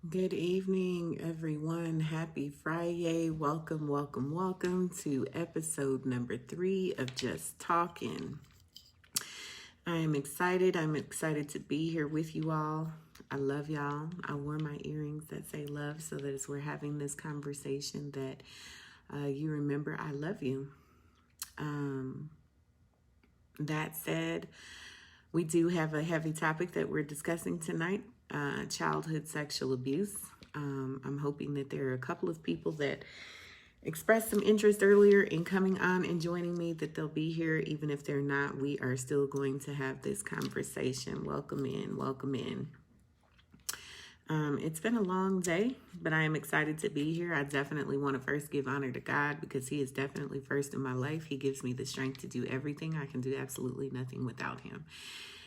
Good evening, everyone. Happy Friday. Welcome to episode number 3 of Just Talking. I am excited. I'm excited to be here with you all. I love y'all. I wore my earrings that say love so that as we're having this conversation that you remember I love you. That said, we do have a heavy topic that we're discussing tonight, childhood sexual abuse. I'm hoping that there are a couple of people that expressed some interest earlier in coming on and joining me, that they'll be here. Even if they're not, we are still going to have this conversation. Welcome in. It's been a long day, but I am excited to be here. I definitely want to first give honor to God because He is definitely first in my life. He gives me the strength to do everything. I can do absolutely nothing without Him.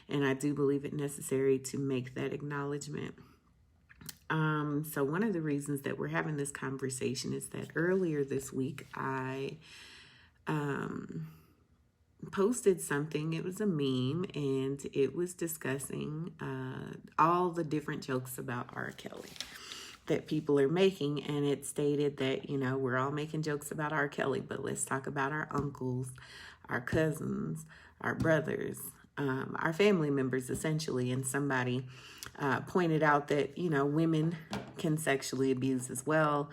And I do believe it necessary to make that acknowledgement. So one of the reasons that we're having this conversation is that earlier this week, I posted something. It was a meme, and it was discussing all the different jokes about R. Kelly that people are making. And it stated that, we're all making jokes about R. Kelly, but let's talk about our uncles, our cousins, our brothers, our family members, essentially. And somebody pointed out that, women can sexually abuse as well.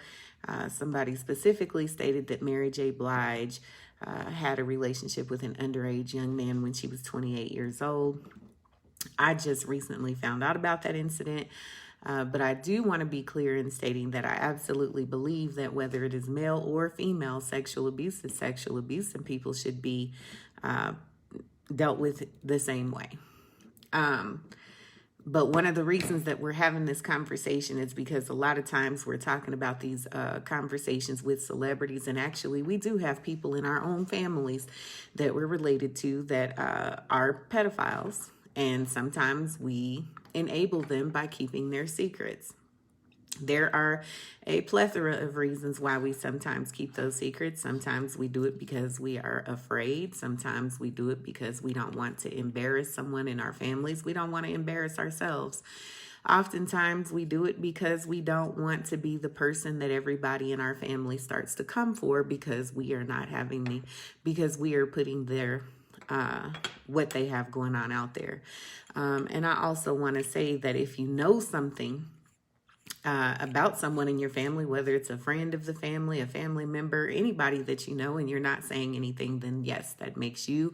Somebody specifically stated that Mary J. Blige had a relationship with an underage young man when she was 28 years old. I just recently found out about that incident. But I do want to be clear in stating that I absolutely believe that whether it is male or female, sexual abuse is sexual abuse, and people should be dealt with the same way. But one of the reasons that we're having this conversation is because a lot of times we're talking about these conversations with celebrities, and actually we do have people in our own families that we're related to that are pedophiles, and sometimes we enable them by keeping their secrets. There are a plethora of reasons why we sometimes keep those secrets. Sometimes we do it because we are afraid. Sometimes we do it because we don't want to embarrass someone in our families. We don't want to embarrass ourselves. Oftentimes we do it because we don't want to be the person that everybody in our family starts to come for, because we are not having because we are putting their what they have going on out there. And I also want to say that if you know something about someone in your family, whether it's a friend of the family, a family member, anybody that you know, and you're not saying anything, then yes, that makes you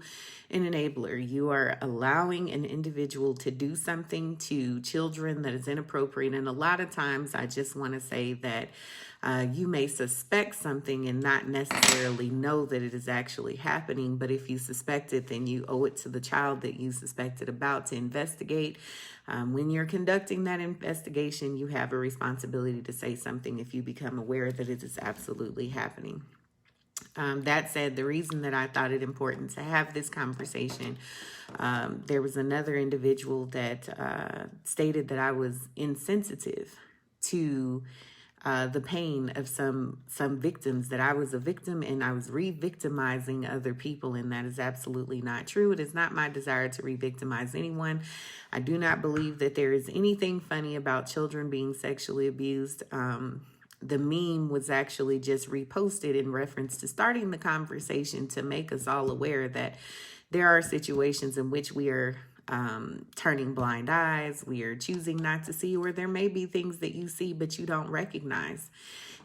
an enabler. You are allowing an individual to do something to children that is inappropriate. And a lot of times I just want to say that you may suspect something and not necessarily know that it is actually happening. But if you suspect it, then you owe it to the child that you suspected about to investigate. When you're conducting that investigation, you have a responsibility to say something if you become aware that it is absolutely happening. That said, the reason that I thought it important to have this conversation, there was another individual that stated that I was insensitive to the pain of some victims, that I was a victim and I was re-victimizing other people, and that is absolutely not true. It is not my desire to re-victimize anyone. I do not believe that there is anything funny about children being sexually abused. The meme was actually just reposted in reference to starting the conversation to make us all aware that there are situations in which we are turning blind eyes, we are choosing not to see, or there may be things that you see but you don't recognize.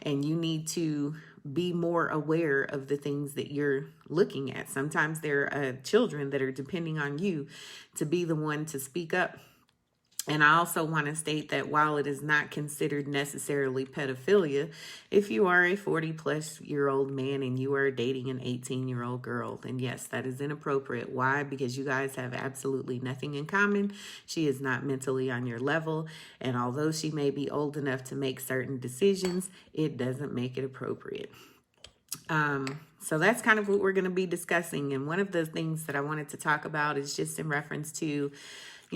And you need to be more aware of the things that you're looking at. Sometimes there are children that are depending on you to be the one to speak up. And I also want to state that while it is not considered necessarily pedophilia, if you are a 40-plus-year-old man and you are dating an 18-year-old girl, then yes, that is inappropriate. Why? Because you guys have absolutely nothing in common. She is not mentally on your level. And although she may be old enough to make certain decisions, it doesn't make it appropriate. So that's kind of what we're going to be discussing. And one of the things that I wanted to talk about is just in reference to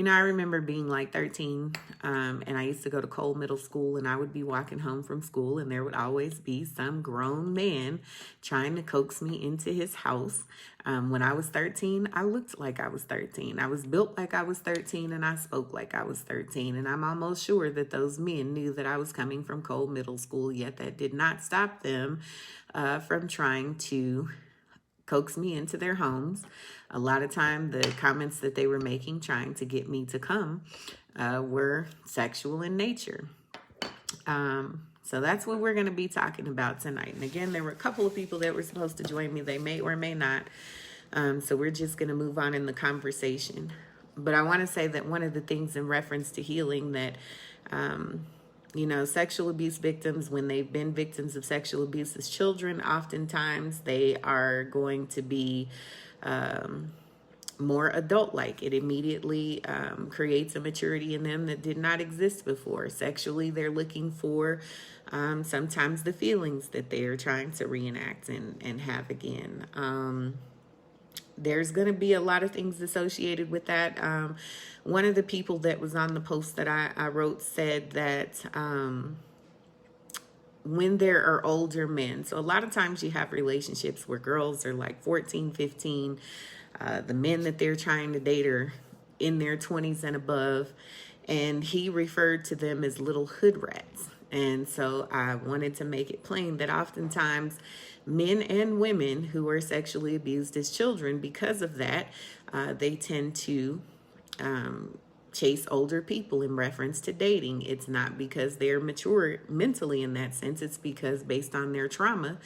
I remember being like 13, and I used to go to Cole Middle School, and I would be walking home from school, and there would always be some grown man trying to coax me into his house. When I was 13, I looked like I was 13. I was built like I was 13, and I spoke like I was 13. And I'm almost sure that those men knew that I was coming from Cole Middle School, yet that did not stop them from trying to coax me into their homes. A lot of time, the comments that they were making, trying to get me to come, were sexual in nature. So that's what we're going to be talking about tonight. And again, there were a couple of people that were supposed to join me. They may or may not. So we're just going to move on in the conversation. But I want to say that one of the things in reference to healing that, sexual abuse victims, when they've been victims of sexual abuse as children, oftentimes they are going to be more adult-like. It immediately creates a maturity in them that did not exist before. Sexually, they're looking for sometimes the feelings that they are trying to reenact and have again. There's going to be a lot of things associated with that. One of the people that was on the post that I wrote said that when there are older men, so a lot of times you have relationships where girls are like 14, 15, the men that they're trying to date are in their 20s and above, and he referred to them as little hood rats. And so I wanted to make it plain that oftentimes men and women who are sexually abused as children, because of that, they tend to chase older people in reference to dating. It's not because they're mature mentally in that sense. It's because based on their trauma,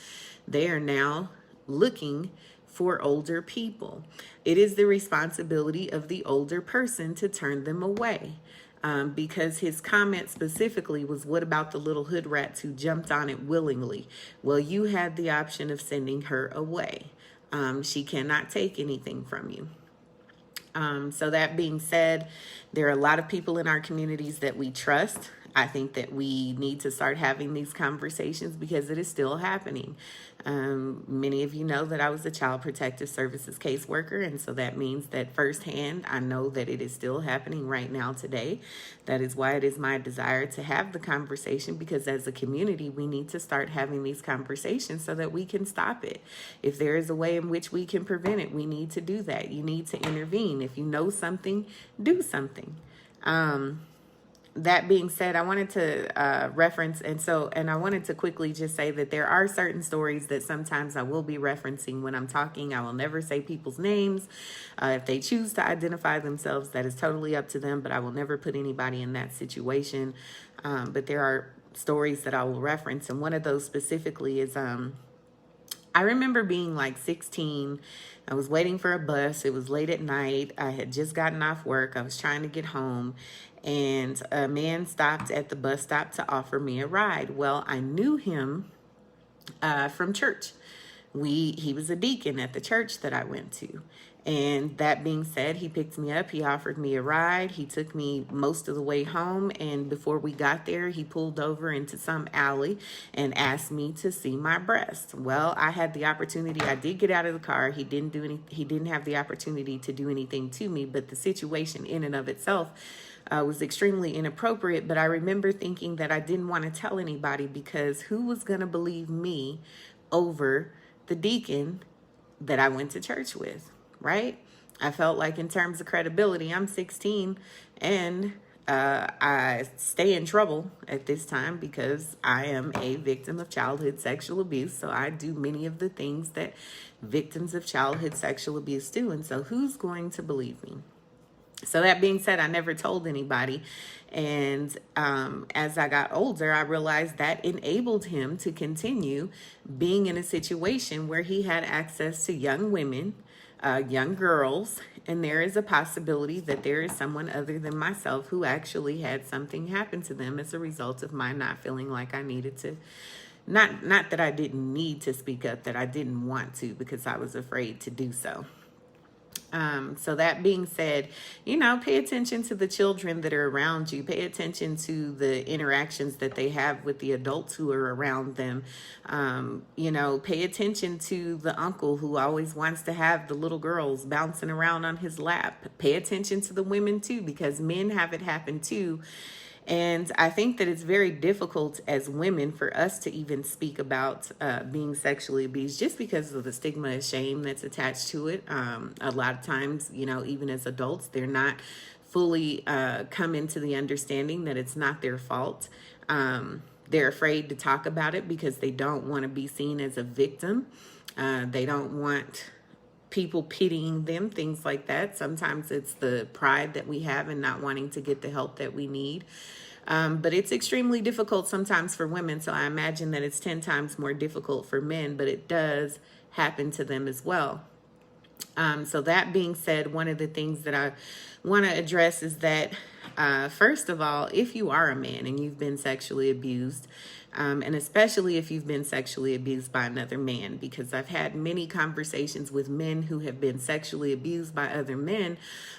they are now looking for older people. It is the responsibility of the older person to turn them away. Because his comment specifically was, what about the little hood rats who jumped on it willingly? Well, you had the option of sending her away. She cannot take anything from you. So that being said, there are a lot of people in our communities that we trust. I think that we need to start having these conversations because it is still happening. Many of you know that I was a Child Protective Services caseworker, and so that means that firsthand, I know that it is still happening right now today. That is why it is my desire to have the conversation, because as a community, we need to start having these conversations so that we can stop it. If there is a way in which we can prevent it, we need to do that. You need to intervene. If you know something, do something. That being said, I wanted to reference, and I wanted to quickly just say that there are certain stories that sometimes I will be referencing when I'm talking. I will never say people's names. If they choose to identify themselves, that is totally up to them, but I will never put anybody in that situation. But there are stories that I will reference, and one of those specifically is I remember being like 16. I was waiting for a bus. It was late at night. I had just gotten off work. I was trying to get home, and a man stopped at the bus stop to offer me a ride. Well, I knew him from church. He was a deacon at the church that I went to. And that being said, he picked me up. He offered me a ride. He took me most of the way home. And before we got there, he pulled over into some alley and asked me to see my breast. Well, I had the opportunity. I did get out of the car. He didn't have the opportunity to do anything to me, but the situation in and of itself was extremely inappropriate. But I remember thinking that I didn't want to tell anybody, because who was going to believe me over the deacon that I went to church with? Right? I felt like in terms of credibility, I'm 16 and I stay in trouble at this time because I am a victim of childhood sexual abuse. So I do many of the things that victims of childhood sexual abuse do. And so who's going to believe me? So that being said, I never told anybody. And as I got older, I realized that enabled him to continue being in a situation where he had access to young women, young girls, and there is a possibility that there is someone other than myself who actually had something happen to them as a result of my not feeling like I needed to, not that I didn't need to speak up, that I didn't want to because I was afraid to do so. So that being said, pay attention to the children that are around you. Pay attention to the interactions that they have with the adults who are around them. Pay attention to the uncle who always wants to have the little girls bouncing around on his lap. Pay attention to the women too, because men have it happen too. And I think that it's very difficult as women for us to even speak about being sexually abused, just because of the stigma and shame that's attached to it. A lot of times, even as adults, they're not fully come into the understanding that it's not their fault. They're afraid to talk about it because they don't want to be seen as a victim. They don't want people pitying them, things like that. Sometimes it's the pride that we have in not wanting to get the help that we need. But it's extremely difficult sometimes for women. So I imagine that it's 10 times more difficult for men, but it does happen to them as well. So that being said, one of the things that I want to address is that, first of all, if you are a man and you've been sexually abused, and especially if you've been sexually abused by another man, because I've had many conversations with men who have been sexually abused by other men,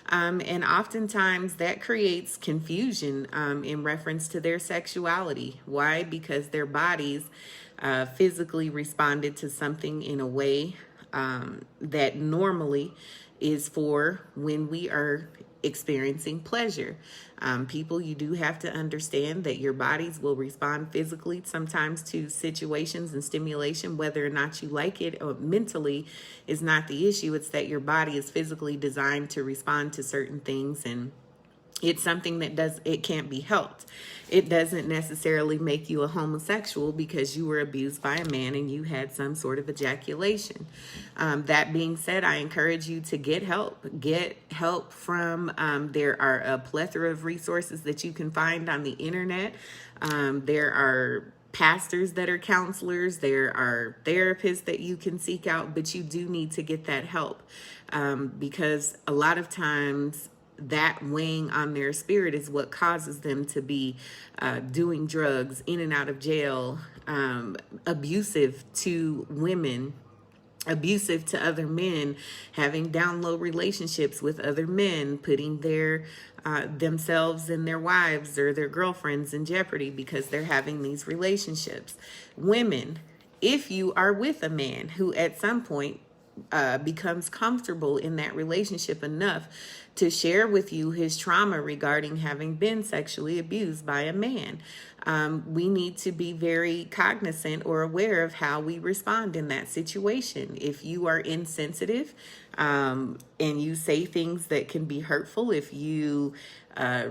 and oftentimes that creates confusion in reference to their sexuality. Why? Because their bodies physically responded to something in a way that normally is for when we are experiencing pleasure. People, you do have to understand that your bodies will respond physically sometimes to situations and stimulation, whether or not you like it or mentally is not the issue. It's that your body is physically designed to respond to certain things, and it's something that it can't be helped. It doesn't necessarily make you a homosexual because you were abused by a man and you had some sort of ejaculation. That being said, I encourage you to get help. Get help from, there are a plethora of resources that you can find on the internet. There are pastors that are counselors. There are therapists that you can seek out, but you do need to get that help because a lot of times that weighing on their spirit is what causes them to be doing drugs, in and out of jail, abusive to women, abusive to other men, having down low relationships with other men, putting their themselves and their wives or their girlfriends in jeopardy because they're having these relationships. Women, if you are with a man who at some point becomes comfortable in that relationship enough to share with you his trauma regarding having been sexually abused by a man, we need to be very cognizant or aware of how we respond in that situation. If you are insensitive and you say things that can be hurtful, if you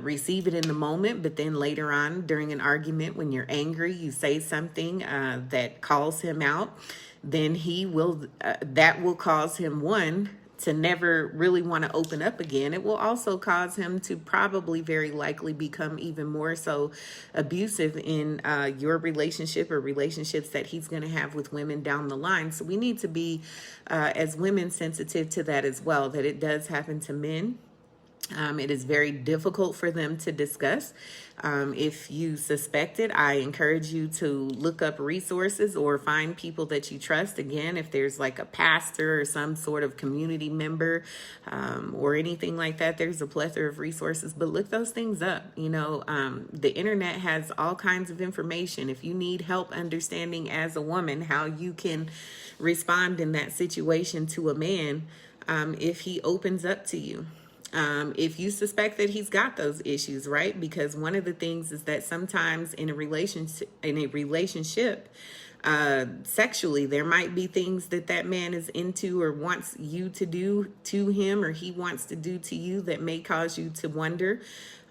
receive it in the moment, but then later on during an argument when you're angry, you say something that calls him out, then he will, that will cause him, one, to never really want to open up again. It will also cause him to probably very likely become even more so abusive in your relationship or relationships that he's going to have with women down the line. So we need to be, as women, sensitive to that as well, that it does happen to men. It is very difficult for them to discuss. If you suspect it, I encourage you to look up resources or find people that you trust. Again, if there's like a pastor or some sort of community member or anything like that, there's a plethora of resources, but look those things up. The internet has all kinds of information. If you need help understanding as a woman how you can respond in that situation to a man, if he opens up to you. If you suspect that he's got those issues, right? Because one of the things is that sometimes in a relationship, sexually, there might be things that man is into or wants you to do to him, or he wants to do to you, that may cause you to wonder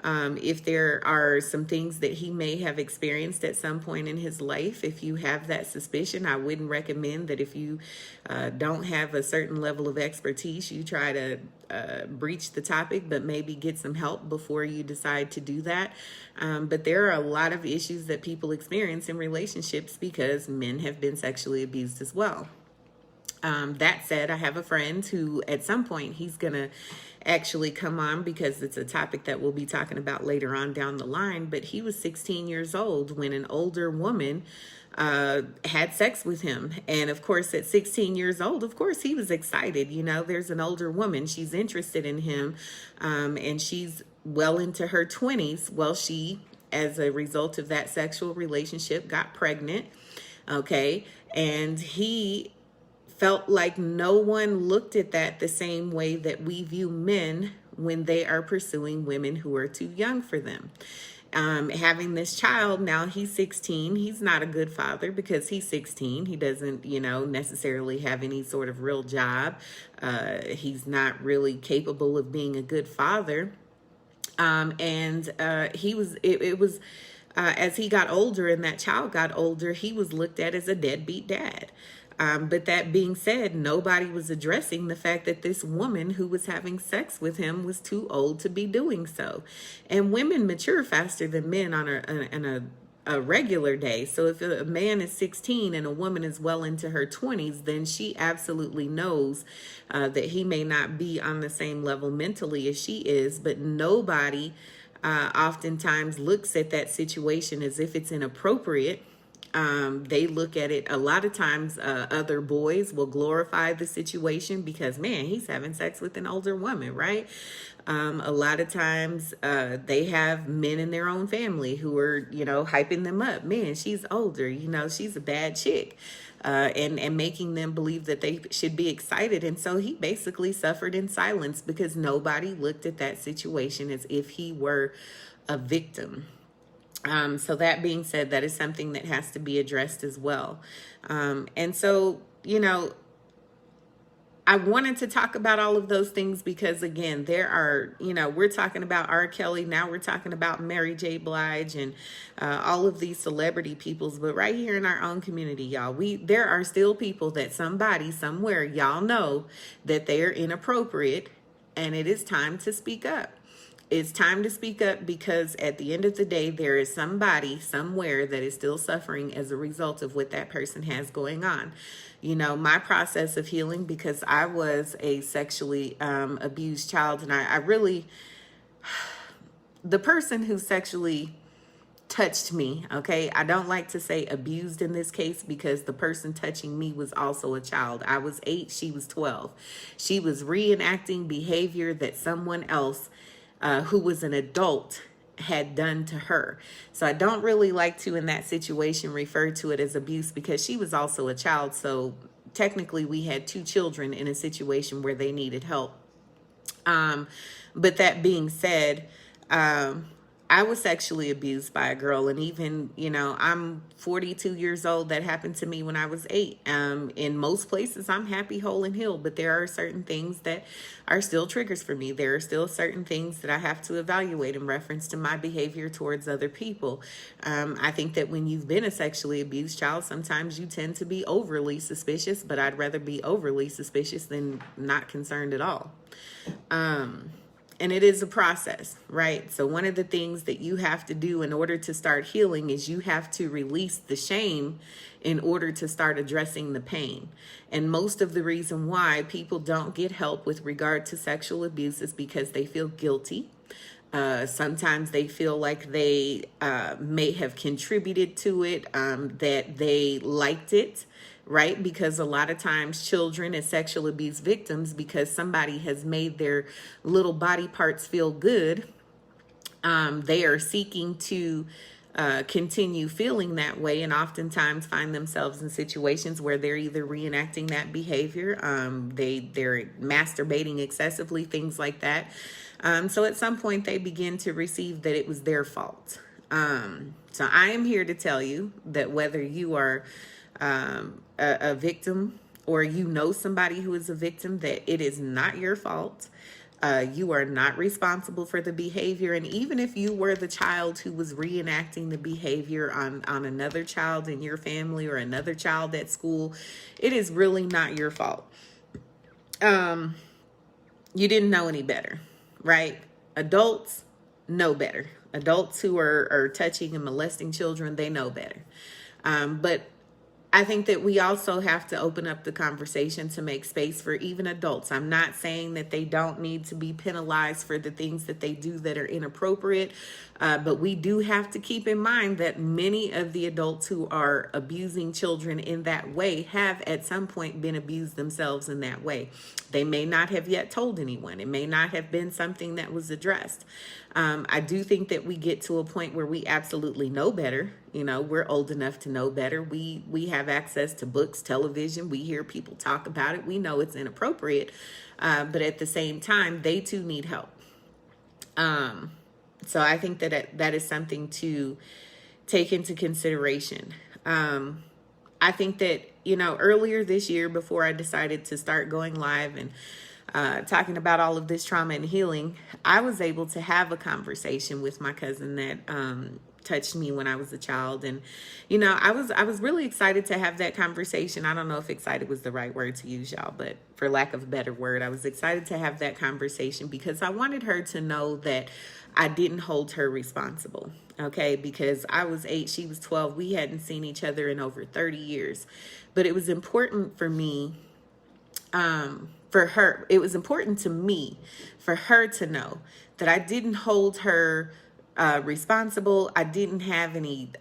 if there are some things that he may have experienced at some point in his life. If you have that suspicion, I wouldn't recommend that if you don't have a certain level of expertise, you try to breach the topic, but maybe get some help before you decide to do that. But there are a lot of issues that people experience in relationships because men have been sexually abused as well. That said, I have a friend who at some point he's going to actually come on because it's a topic that we'll be talking about later on down the line. But he was 16 years old when an older woman had sex with him. And of course, at 16 years old, of course, he was excited. You know, there's an older woman, she's interested in him, and she's well into her 20s. Well, she, as a result of that sexual relationship, got pregnant. Okay. And he felt like no one looked at that the same way that we view men when they are pursuing women who are too young for them. Having this child, now he's 16. He's not a good father because he's 16. He doesn't, necessarily have any sort of real job. He's not really capable of being a good father. It was as he got older and that child got older, he was looked at as a deadbeat dad. But that being said, nobody was addressing the fact that this woman who was having sex with him was too old to be doing so. And women mature faster than men on a regular day. So if a man is 16 and a woman is well into her 20s, then she absolutely knows that he may not be on the same level mentally as she is, but nobody oftentimes looks at that situation as if it's inappropriate. They look at it a lot of times. Other boys will glorify the situation because, man, he's having sex with an older woman, right? A lot of times they have men in their own family who are, hyping them up. Man, she's older, she's a bad chick. And making them believe that they should be excited. And so he basically suffered in silence because nobody looked at that situation as if he were a victim. So that being said, that is something that has to be addressed as well. And so, I wanted to talk about all of those things because, again, there are, we're talking about R. Kelly. Now we're talking about Mary J. Blige and all of these celebrity peoples. But right here in our own community, y'all, there are still people that somebody somewhere, y'all know that they are inappropriate, and it is time to speak up. It's time to speak up because at the end of the day, there is somebody somewhere that is still suffering as a result of what that person has going on. My process of healing, because I was a sexually abused child, and I really, the person who sexually touched me, okay, I don't like to say abused in this case because the person touching me was also a child. I was 8, she was 12. She was reenacting behavior that someone else who was an adult had done to her. So I don't really like to, in that situation, refer to it as abuse because she was also a child. So technically we had 2 children in a situation where they needed help. But that being said, I was sexually abused by a girl, and even, I'm 42 years old. That happened to me when I was 8. In most places, I'm happy, whole, and healed, but there are certain things that are still triggers for me. There are still certain things that I have to evaluate in reference to my behavior towards other people. I think that when you've been a sexually abused child, sometimes you tend to be overly suspicious, but I'd rather be overly suspicious than not concerned at all. And it is a process, right? So one of the things that you have to do in order to start healing is you have to release the shame in order to start addressing the pain. And most of the reason why people don't get help with regard to sexual abuse is because they feel guilty. Sometimes they feel like they may have contributed to it, that they liked it. Right? Because a lot of times children as sexual abuse victims, because somebody has made their little body parts feel good, they are seeking to continue feeling that way, and oftentimes find themselves in situations where they're either reenacting that behavior, they're masturbating excessively, things like that. So at some point they begin to receive that it was their fault. So I am here to tell you that whether you are a victim or somebody who is a victim, that it is not your fault. You are not responsible for the behavior. And even if you were the child who was reenacting the behavior on another child in your family or another child at school, it is really not your fault. You didn't know any better, right? Adults know better. Adults who are touching and molesting children, they know better. But I think that we also have to open up the conversation to make space for even adults. I'm not saying that they don't need to be penalized for the things that they do that are inappropriate, but we do have to keep in mind that many of the adults who are abusing children in that way have at some point been abused themselves in that way. They may not have yet told anyone. It may not have been something that was addressed. I do think that we get to a point where we absolutely know better. You know, we're old enough to know better. We have access to books, television. We hear people talk about it. We know it's inappropriate. But at the same time, they too need help. So I think that that is something to take into consideration. I think that, you know, earlier this year, before I decided to start going live and talking about all of this trauma and healing, I was able to have a conversation with my cousin that touched me when I was a child. And, you know, I was really excited to have that conversation. I don't know if excited was the right word to use, y'all, but for lack of a better word, I was excited to have that conversation because I wanted her to know that I didn't hold her responsible. Okay, because I was 8, she was 12. We hadn't seen each other in over 30 years. But it was important for me, it was important to me for her to know that I didn't hold her responsible. I didn't have any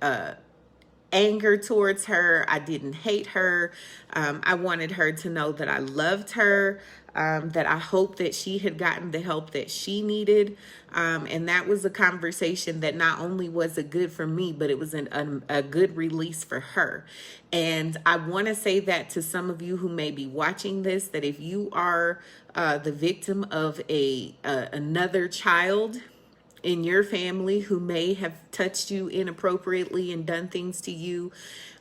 anger towards her. I didn't hate her. I wanted her to know that I loved her, that I hoped that she had gotten the help that she needed. And that was a conversation that not only was it good for me, but it was a good release for her. And I want to say that to some of you who may be watching this, that if you are the victim of another child in your family who may have touched you inappropriately and done things to you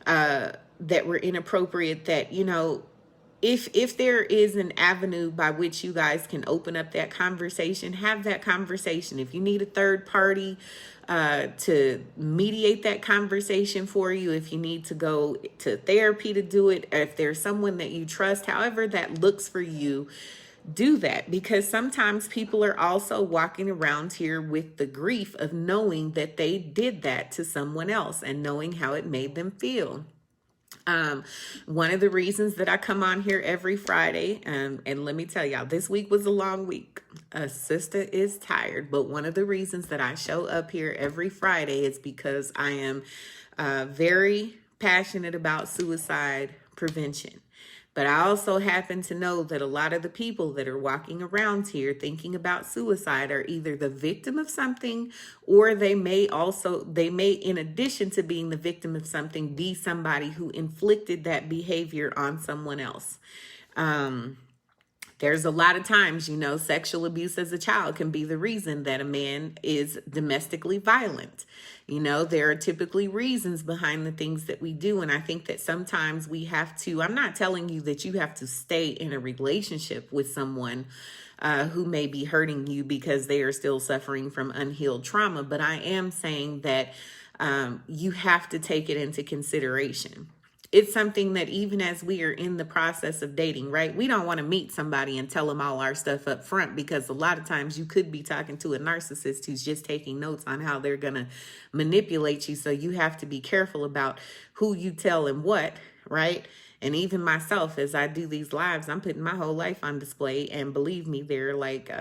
that were inappropriate, that, you know, if there is an avenue by which you guys can open up that conversation, have that conversation. If you need a third party to mediate that conversation for you, if you need to go to therapy to do it, if there's someone that you trust, however that looks for you, do that, because sometimes people are also walking around here with the grief of knowing that they did that to someone else and knowing how it made them feel. One of the reasons that I come on here every Friday, and let me tell y'all, this week was a long week. Sister is tired, but one of the reasons that I show up here every Friday is because I am very passionate about suicide prevention. But I also happen to know that a lot of the people that are walking around here thinking about suicide are either the victim of something, or they may, in addition to being the victim of something, be somebody who inflicted that behavior on someone else. There's a lot of times, you know, sexual abuse as a child can be the reason that a man is domestically violent. You know, there are typically reasons behind the things that we do. And I think that sometimes we have to, I'm not telling you that you have to stay in a relationship with someone who may be hurting you because they are still suffering from unhealed trauma. But I am saying that you have to take it into consideration. It's something that even as we are in the process of dating, right? We don't want to meet somebody and tell them all our stuff up front, because a lot of times you could be talking to a narcissist who's just taking notes on how they're going to manipulate you. So you have to be careful about who you tell and what, right? And even myself, as I do these lives, I'm putting my whole life on display. And believe me, there are like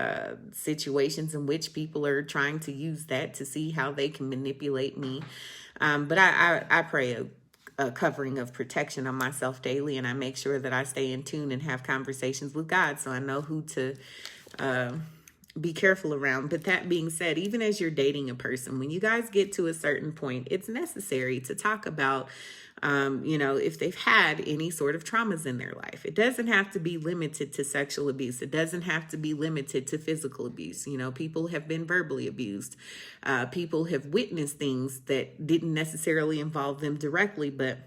situations in which people are trying to use that to see how they can manipulate me. But I pray a covering of protection on myself daily, and I make sure that I stay in tune and have conversations with God so I know who to be careful around. But that being said, even as you're dating a person, when you guys get to a certain point, it's necessary to talk about you know, if they've had any sort of traumas in their life. It doesn't have to be limited to sexual abuse. It doesn't have to be limited to physical abuse. You know, people have been verbally abused. People have witnessed things that didn't necessarily involve them directly, but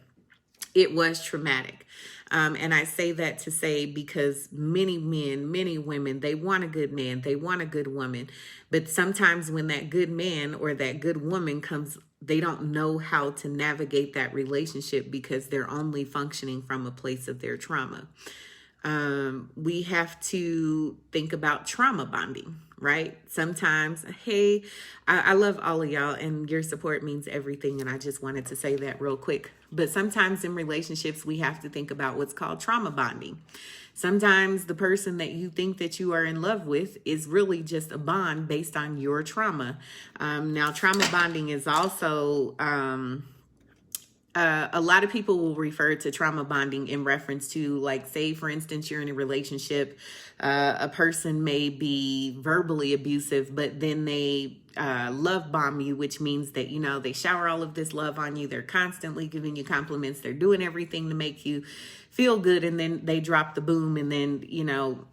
it was traumatic. And I say that to say, because many men, many women, they want a good man, they want a good woman. But sometimes when that good man or that good woman comes, they don't know how to navigate that relationship because they're only functioning from a place of their trauma. We have to think about trauma bonding, right? Sometimes, hey, I love all of y'all and your support means everything. And I just wanted to say that real quick. But sometimes in relationships, we have to think about what's called trauma bonding. Sometimes the person that you think that you are in love with is really just a bond based on your trauma. Now, trauma bonding is also... a lot of people will refer to trauma bonding in reference to, like, say, for instance, you're in a relationship. A person may be verbally abusive, but then they love bomb you, which means that, they shower all of this love on you. They're constantly giving you compliments. They're doing everything to make you feel good. And then they drop the boom and then,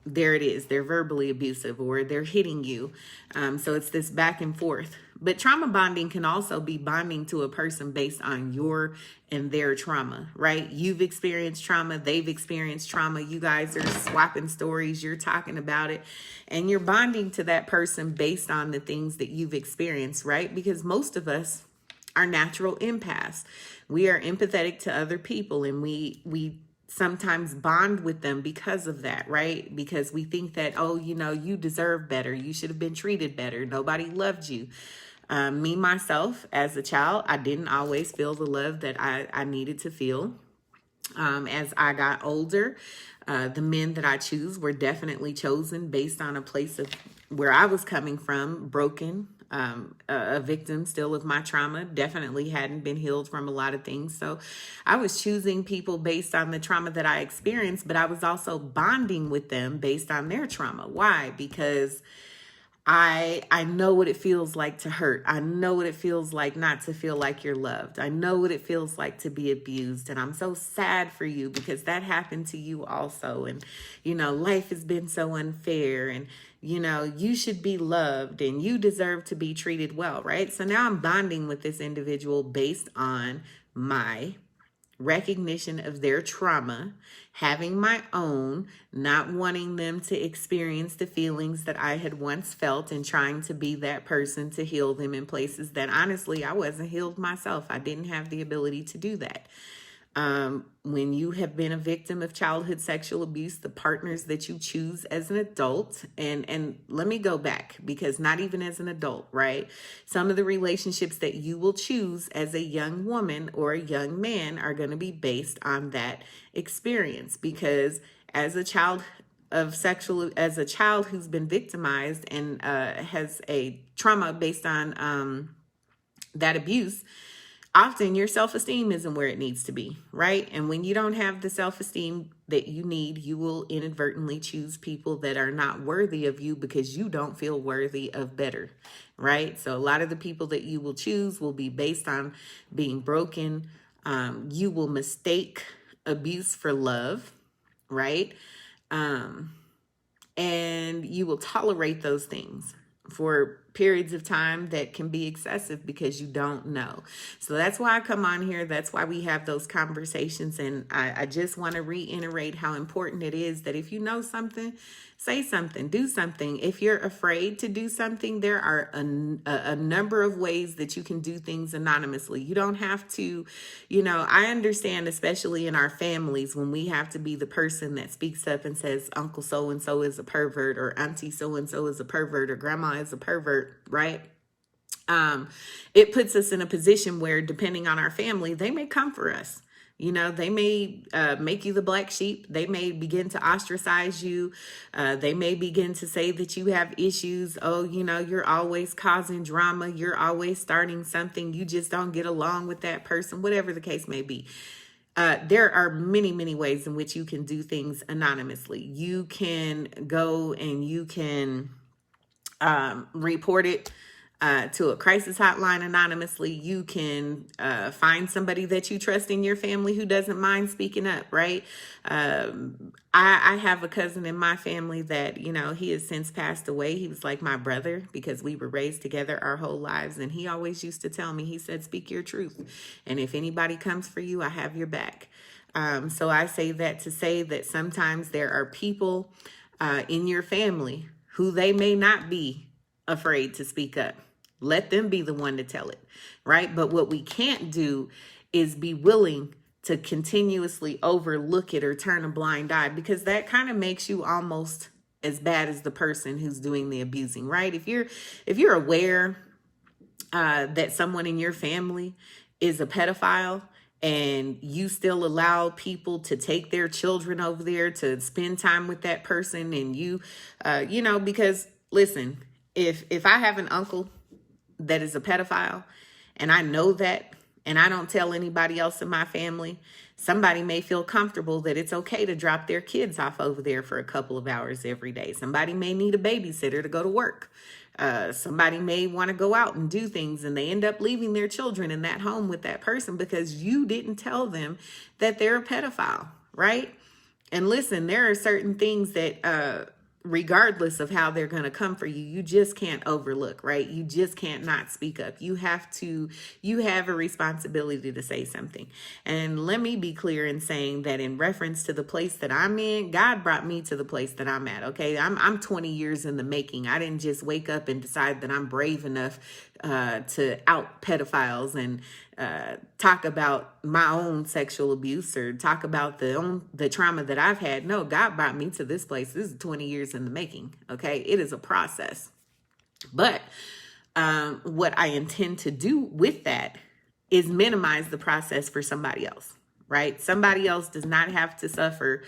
there it is. They're verbally abusive or they're hitting you. So it's this back and forth. But trauma bonding can also be bonding to a person based on your and their trauma, right? You've experienced trauma. They've experienced trauma. You guys are swapping stories. You're talking about it. And you're bonding to that person based on the things that you've experienced, right? Because most of us are natural empaths. We are empathetic to other people, and we sometimes bond with them because of that, right? Because we think that, oh, you deserve better. You should have been treated better. Nobody loved you. Me, myself, as a child, I didn't always feel the love that I needed to feel. As I got older, the men that I choose were definitely chosen based on a place of where I was coming from, broken, a victim still of my trauma, definitely hadn't been healed from a lot of things. So I was choosing people based on the trauma that I experienced, but I was also bonding with them based on their trauma. Why? Because I know what it feels like to hurt. I know what it feels like not to feel like you're loved. I know what it feels like to be abused. And I'm so sad for you because that happened to you also. And, life has been so unfair and, you should be loved and you deserve to be treated well, right? So now I'm bonding with this individual based on my recognition of their trauma, having my own, not wanting them to experience the feelings that I had once felt and trying to be that person to heal them in places that honestly I wasn't healed myself. I didn't have the ability to do that. When you have been a victim of childhood sexual abuse, the partners that you choose as an adult, and let me go back, because not even as an adult, right? Some of the relationships that you will choose as a young woman or a young man are going to be based on that experience, because as a child as a child who's been victimized and has a trauma based on that abuse, often your self-esteem isn't where it needs to be, right? And when you don't have the self-esteem that you need, you will inadvertently choose people that are not worthy of you because you don't feel worthy of better, right? So a lot of the people that you will choose will be based on being broken. You will mistake abuse for love, right? And you will tolerate those things for periods of time that can be excessive because you don't know. So that's why I come on here. That's why we have those conversations. And I just want to reiterate how important it is that if you know something, say something, do something. If you're afraid to do something, there are a number of ways that you can do things anonymously. You don't have to, I understand, especially in our families, when we have to be the person that speaks up and says, Uncle so-and-so is a pervert, or Auntie so-and-so is a pervert, or Grandma is a pervert, right? It puts us in a position where, depending on our family, they may come for us. They may make you the black sheep. They may begin to ostracize you. They may begin to say that you have issues. Oh, you're always causing drama. You're always starting something. You just don't get along with that person, whatever the case may be. There are many, many ways in which you can do things anonymously. You can go and you can report it to a crisis hotline anonymously. You can find somebody that you trust in your family who doesn't mind speaking up, right? I have a cousin in my family that, he has since passed away. He was like my brother because we were raised together our whole lives. And he always used to tell me, he said, speak your truth. And if anybody comes for you, I have your back. So I say that to say that sometimes there are people in your family who they may not be afraid to speak up. Let them be the one to tell it, right? But what we can't do is be willing to continuously overlook it or turn a blind eye, because that kind of makes you almost as bad as the person who's doing the abusing, right? If you're aware that someone in your family is a pedophile, and you still allow people to take their children over there to spend time with that person, and because listen, if I have an uncle that is a pedophile and I know that, and I don't tell anybody else in my family, somebody may feel comfortable that it's okay to drop their kids off over there for a couple of hours every day. Somebody may need a babysitter to go to work. Somebody may want to go out and do things, and they end up leaving their children in that home with that person because you didn't tell them that they're a pedophile, right? And listen, there are certain things that, regardless of how they're going to come for you, you just can't overlook, right? You just can't not speak up. You have a responsibility to say something. And let me be clear in saying that in reference to the place that I'm in, God brought me to the place that I'm at, okay? I'm 20 years in the making. I didn't just wake up and decide that I'm brave enough to out pedophiles and talk about my own sexual abuse or talk about the trauma that I've had. No, God brought me to this place. This is 20 years in the making. Okay. It is a process. But what I intend to do with that is minimize the process for somebody else, right? Somebody else does not have to suffer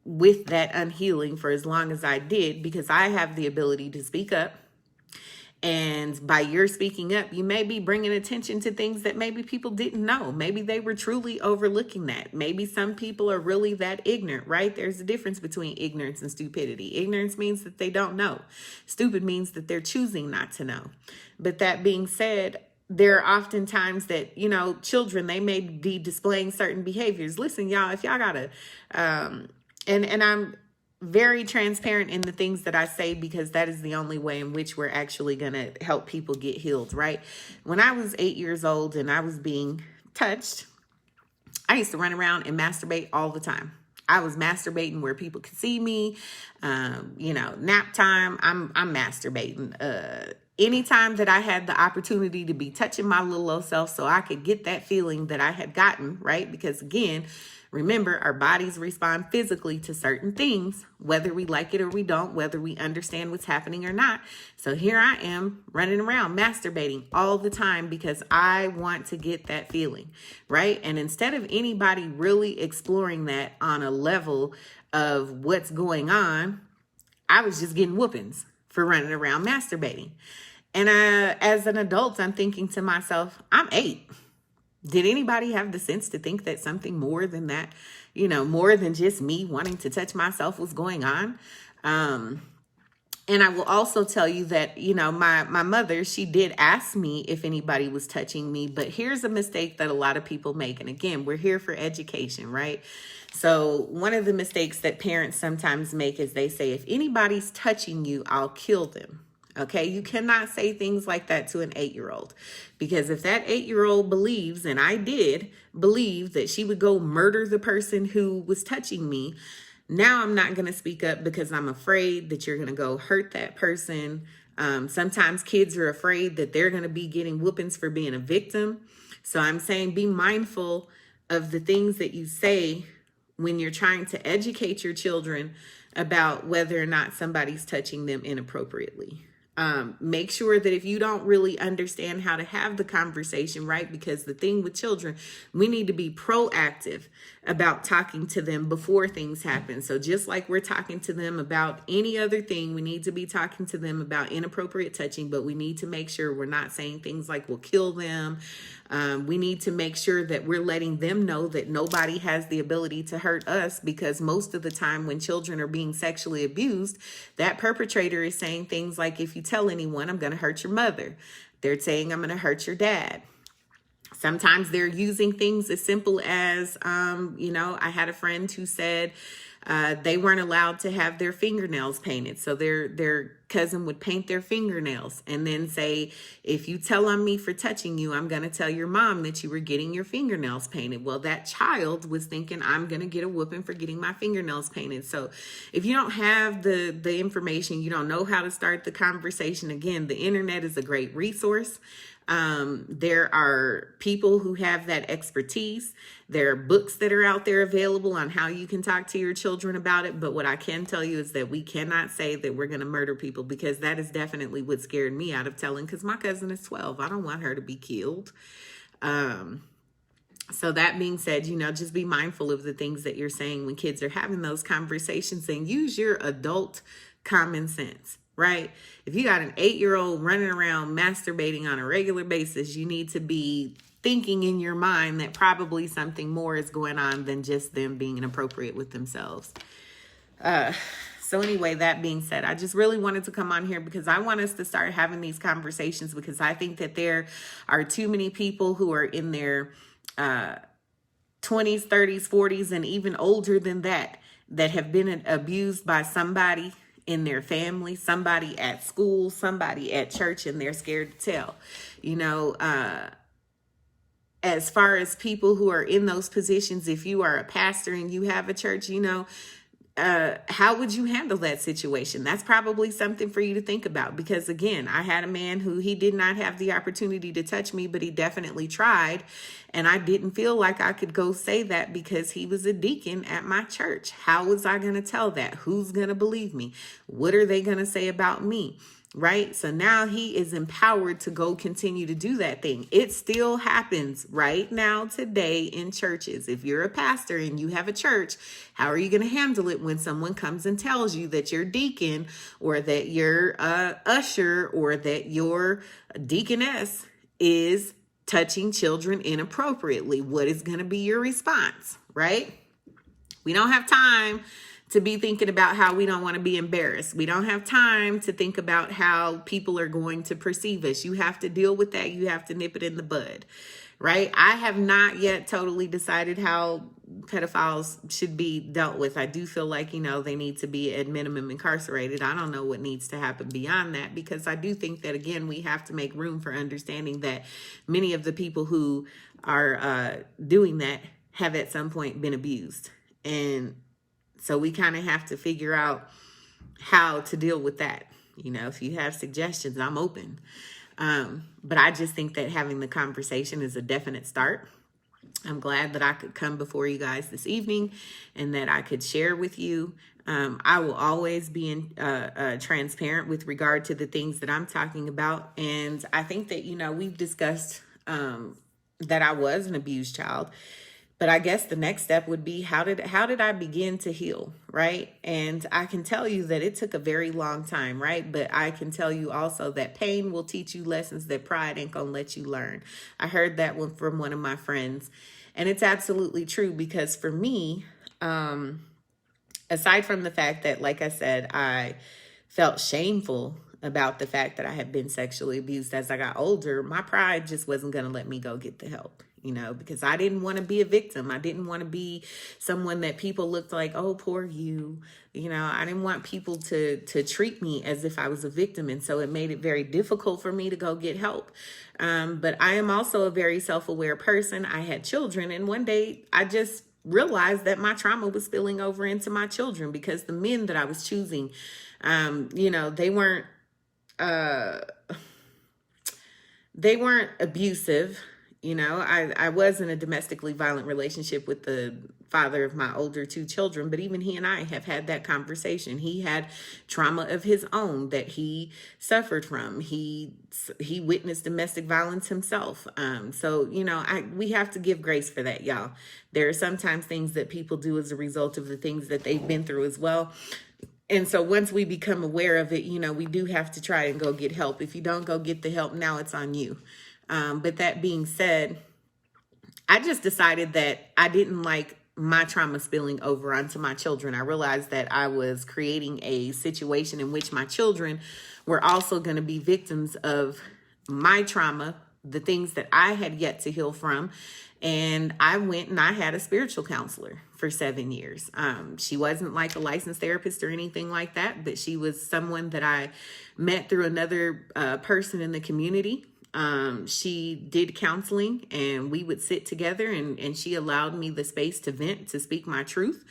with that unhealing for as long as I did, because I have the ability to speak up. And by your speaking up, you may be bringing attention to things that maybe people didn't know. Maybe they were truly overlooking that. Maybe some people are really that ignorant, right? There's a difference between ignorance and stupidity. Ignorance means that they don't know. Stupid means that they're choosing not to know. But that being said, there are often times that, children, they may be displaying certain behaviors. Listen, y'all, if y'all gotta, and I'm very transparent in the things that I say, because that is the only way in which we're actually going to help people get healed, right? When I was 8 years old and I was being touched, I used to run around and masturbate all the time. I was masturbating where people could see me. Nap time, I'm masturbating. Anytime that I had the opportunity to be touching my little old self so I could get that feeling that I had gotten, right? Because again, remember, our bodies respond physically to certain things, whether we like it or we don't, whether we understand what's happening or not. So here I am running around masturbating all the time because I want to get that feeling, right? And instead of anybody really exploring that on a level of what's going on, I was just getting whoopings for running around masturbating. And as an adult, I'm thinking to myself, I'm 8. Did anybody have the sense to think that something more than that, more than just me wanting to touch myself was going on? And I will also tell you that, my mother, she did ask me if anybody was touching me, but here's a mistake that a lot of people make. And again, we're here for education, right? So one of the mistakes that parents sometimes make is they say, if anybody's touching you, I'll kill them. Okay, you cannot say things like that to an 8-year-old, because if that 8-year-old believes, and I did believe, that she would go murder the person who was touching me, now I'm not going to speak up because I'm afraid that you're going to go hurt that person. Sometimes kids are afraid that they're going to be getting whoopings for being a victim. So I'm saying be mindful of the things that you say when you're trying to educate your children about whether or not somebody's touching them inappropriately. Make sure that if you don't really understand how to have the conversation, right? Because the thing with children, we need to be proactive about talking to them before things happen. So just like we're talking to them about any other thing, we need to be talking to them about inappropriate touching, but we need to make sure we're not saying things like we'll kill them. We need to make sure that we're letting them know that nobody has the ability to hurt us, because most of the time when children are being sexually abused, that perpetrator is saying things like, if you tell anyone, I'm going to hurt your mother. They're saying, I'm going to hurt your dad. Sometimes they're using things as simple as, I had a friend who said they weren't allowed to have their fingernails painted. So their cousin would paint their fingernails and then say, if you tell on me for touching you, I'm going to tell your mom that you were getting your fingernails painted. Well, that child was thinking, I'm going to get a whooping for getting my fingernails painted. So if you don't have the information, you don't know how to start the conversation. Again, the internet is a great resource. There are people who have that expertise. There are books that are out there available on how you can talk to your children about it. But what I can tell you is that we cannot say that we're going to murder people, because that is definitely what scared me out of telling, because my cousin is 12. I don't want her to be killed. So that being said, just be mindful of the things that you're saying when kids are having those conversations, and use your adult common sense, right? If you got an 8-year-old running around masturbating on a regular basis, you need to be thinking in your mind that probably something more is going on than just them being inappropriate with themselves. So anyway, that being said, I just really wanted to come on here because I want us to start having these conversations, because I think that there are too many people who are in their 20s, 30s, 40s, and even older than that have been abused by somebody in their family, somebody at school, somebody at church, and they're scared to tell. As far as people who are in those positions, if you are a pastor and you have a church, how would you handle that situation? That's probably something for you to think about, because again, I had a man who, he did not have the opportunity to touch me, but he definitely tried. And I didn't feel like I could go say that because he was a deacon at my church. How was I going to tell that? Who's going to believe me? What are they going to say about me? Right? So now he is empowered to go continue to do that thing. It still happens right now today in churches. If you're a pastor and you have a church, how are you going to handle it when someone comes and tells you that your deacon, or that your usher, or that your deaconess is touching children inappropriately? What is going to be your response, right? We don't have time to be thinking about how we don't want to be embarrassed. We don't have time to think about how people are going to perceive us. You have to deal with that. You have to nip it in the bud, right? I have not yet totally decided how pedophiles should be dealt with. I do feel like, they need to be at minimum incarcerated. I don't know what needs to happen beyond that, because I do think that, again, we have to make room for understanding that many of the people who are doing that have at some point been abused. And so we kind of have to figure out how to deal with that. If you have suggestions, I'm open. But I just think that having the conversation is a definite start. I'm glad that I could come before you guys this evening and that I could share with you. I will always be transparent with regard to the things that I'm talking about. And I think that, we've discussed that I was an abused child. But I guess the next step would be, how did I begin to heal, right? And I can tell you that it took a very long time, right? But I can tell you also that pain will teach you lessons that pride ain't gonna let you learn. I heard that one from one of my friends, and it's absolutely true, because for me, aside from the fact that, like I said, I felt shameful about the fact that I had been sexually abused as I got older, my pride just wasn't gonna let me go get the help. Because I didn't want to be a victim. I didn't want to be someone that people looked like, oh, poor you. I didn't want people to treat me as if I was a victim. And so it made it very difficult for me to go get help. But I am also a very self-aware person. I had children. And one day I just realized that my trauma was spilling over into my children, because the men that I was choosing, they weren't abusive. I was in a domestically violent relationship with the father of my older 2 children, but even he and I have had that conversation. He had trauma of his own that he suffered from. He witnessed domestic violence himself. So we have to give grace for that, y'all. There are sometimes things that people do as a result of the things that they've been through as well. And so once we become aware of it, we do have to try and go get help. If you don't go get the help now, it's on you. But that being said, I just decided that I didn't like my trauma spilling over onto my children. I realized that I was creating a situation in which my children were also going to be victims of my trauma, the things that I had yet to heal from. And I went and I had a spiritual counselor for 7 years. She wasn't like a licensed therapist or anything like that, but she was someone that I met through another person in the community. She did counseling, and we would sit together, and she allowed me the space to vent, to speak my truth.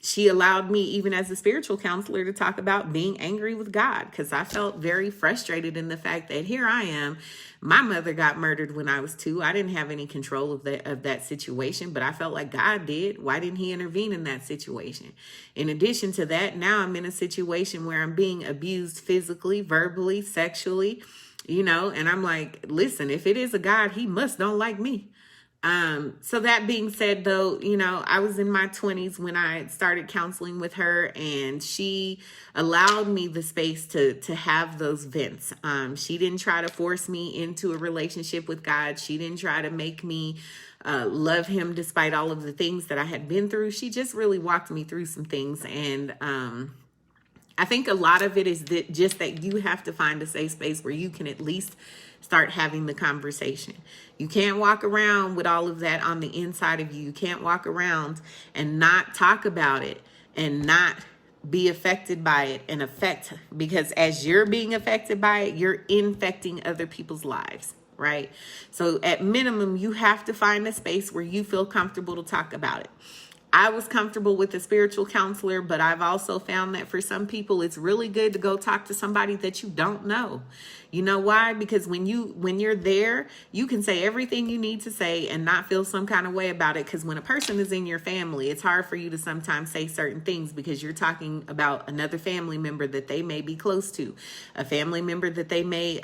she allowed me, even as a spiritual counselor, to talk about being angry with God, because I felt very frustrated in the fact that here I am. My mother got murdered when I was 2. I didn't have any control of that situation, but I felt like God did. Why didn't he intervene in that situation? In addition to that, now I'm in a situation where I'm being abused physically, verbally, sexually, and I'm like, listen, if it is a God, he must don't like me. So that being said, though, I was in my 20s when I started counseling with her, and she allowed me the space to have those vents. She didn't try to force me into a relationship with God. She didn't try to make me love him despite all of the things that I had been through. She just really walked me through some things. And I think a lot of it is just that you have to find a safe space where you can at least start having the conversation. You can't walk around with all of that on the inside of you. You can't walk around and not talk about it and not be affected by it and because as you're being affected by it, you're infecting other people's lives, right? So at minimum, you have to find a space where you feel comfortable to talk about it. I was comfortable with a spiritual counselor, but I've also found that for some people, it's really good to go talk to somebody that you don't know. You know why? Because when you're there, you can say everything you need to say and not feel some kind of way about it. Because when a person is in your family, it's hard for you to sometimes say certain things because you're talking about another family member that they may be close to, a family member that they may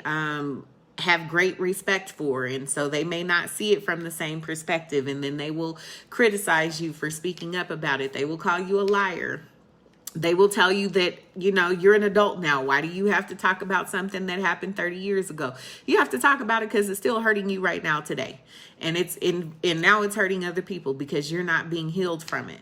have great respect for, and so they may not see it from the same perspective, and then they will criticize you for speaking up about it. They will call you a liar. They will tell you that, you're an adult now. Why do you have to talk about something that happened 30 years ago? You have to talk about it because it's still hurting you right now today. And now it's hurting other people because you're not being healed from it.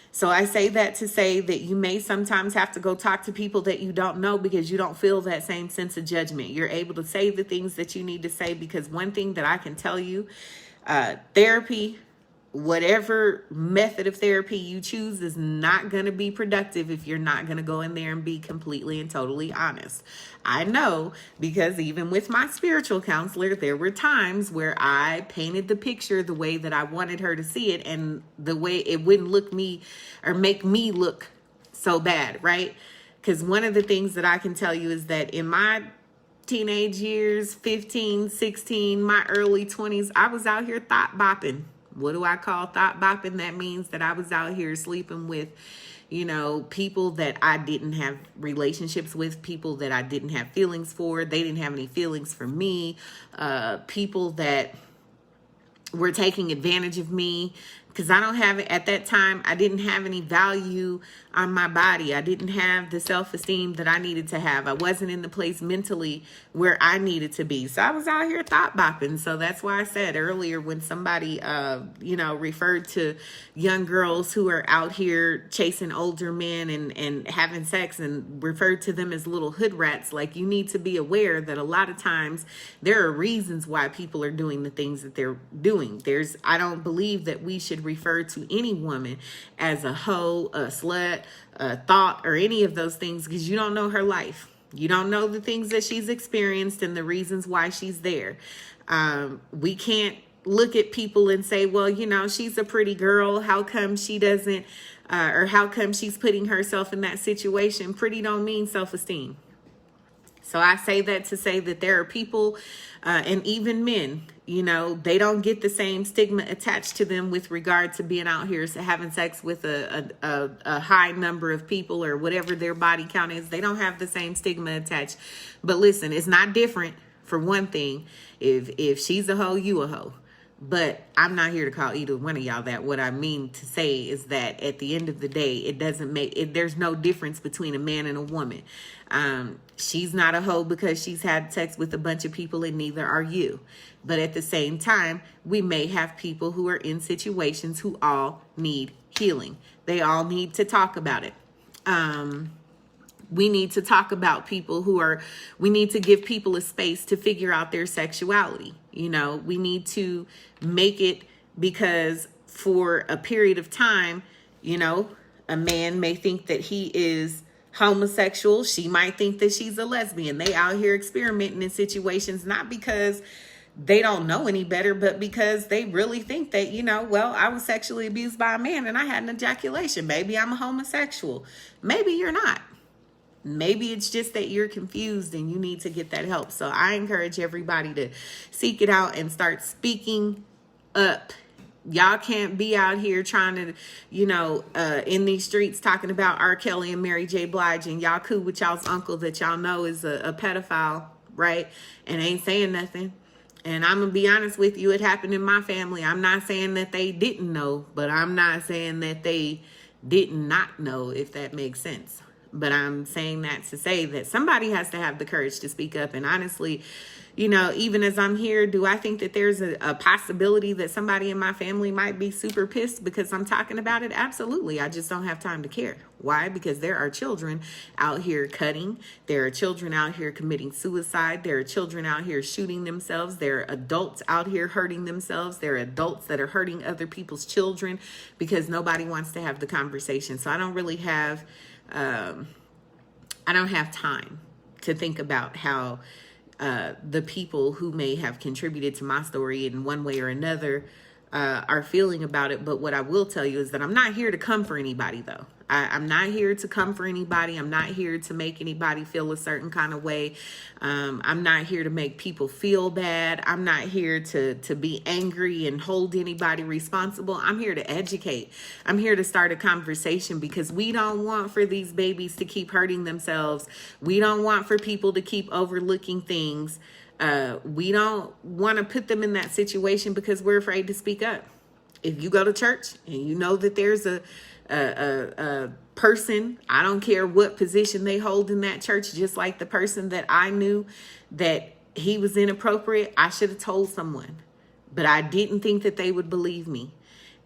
So I say that to say that you may sometimes have to go talk to people that you don't know because you don't feel that same sense of judgment. You're able to say the things that you need to say, because one thing that I can tell you, therapy, whatever method of therapy you choose, is not going to be productive if you're not going to go in there and be completely and totally honest. I know, because even with my spiritual counselor, there were times where I painted the picture the way that I wanted her to see it, and the way it wouldn't look me or make me look so bad, right? Because one of the things that I can tell you is that in my teenage years, 15, 16, my early 20s, I was out here thought bopping. What do I call thought bopping? That means that I was out here sleeping with, people that I didn't have relationships with, people that I didn't have feelings for. They didn't have any feelings for me. People that were taking advantage of me, because at that time, I didn't have any value on my body. I didn't have the self-esteem that I needed to have. I wasn't in the place mentally where I needed to be. So I was out here thought bopping. So that's why I said earlier, when somebody, referred to young girls who are out here chasing older men and having sex, and referred to them as little hood rats, like, you need to be aware that a lot of times there are reasons why people are doing the things that they're doing. I don't believe that we should refer to any woman as a hoe, a slut, a thought, or any of those things, because you don't know her life. You don't know the things that she's experienced and the reasons why she's there. We can't look at people and say, well, she's a pretty girl. How come she doesn't, or how come she's putting herself in that situation? Pretty don't mean self-esteem. So I say that to say that there are people, and even men, they don't get the same stigma attached to them with regard to being out here having sex with a high number of people, or whatever their body count is. They don't have the same stigma attached. But listen, it's not different. For one thing, if she's a hoe, you a hoe. But I'm not here to call either one of y'all that. What I mean to say is that at the end of the day, there's no difference between a man and a woman. She's not a hoe because she's had sex with a bunch of people, and neither are you. But at the same time, we may have people who are in situations who all need healing. They all need to talk about it. We need to talk about we need to give people a space to figure out their sexuality. We need to make it, because for a period of time, a man may think that he is homosexual. She might think that she's a lesbian. They out here experimenting in situations, not because they don't know any better, but because they really think that, well, I was sexually abused by a man and I had an ejaculation. Maybe I'm a homosexual. Maybe you're not. Maybe it's just that you're confused and you need to get that help. So I encourage everybody to seek it out and start speaking up. Y'all can't be out here trying to, in these streets talking about R. Kelly and Mary J. Blige, and y'all cool with y'all's uncle that y'all know is a pedophile, right? And ain't saying nothing. And I'm going to be honest with you, it happened in my family. I'm not saying that they didn't know, but I'm not saying that they did not know, if that makes sense. But I'm saying that to say that somebody has to have the courage to speak up. And honestly, even as I'm here, do I think that there's a possibility that somebody in my family might be super pissed because I'm talking about it? Absolutely. I just don't have time to care. Why? Because there are children out here cutting. There are children out here committing suicide. There are children out here shooting themselves. There are adults out here hurting themselves. There are adults that are hurting other people's children because nobody wants to have the conversation. So I don't really have, I don't have time to think about how the people who may have contributed to my story in one way or another are feeling about it. But what I will tell you is that I'm not here to come for anybody, though. I'm not here to come for anybody. I'm not here to make anybody feel a certain kind of way. I'm not here to make people feel bad. I'm not here to be angry and hold anybody responsible. I'm here to educate. I'm here to start a conversation because we don't want for these babies to keep hurting themselves. We don't want for people to keep overlooking things. We don't want to put them in that situation because we're afraid to speak up. If you go to church and you know that there's a person, I don't care what position they hold in that church, just like the person that I knew that he was inappropriate, I should have told someone, but I didn't think that they would believe me.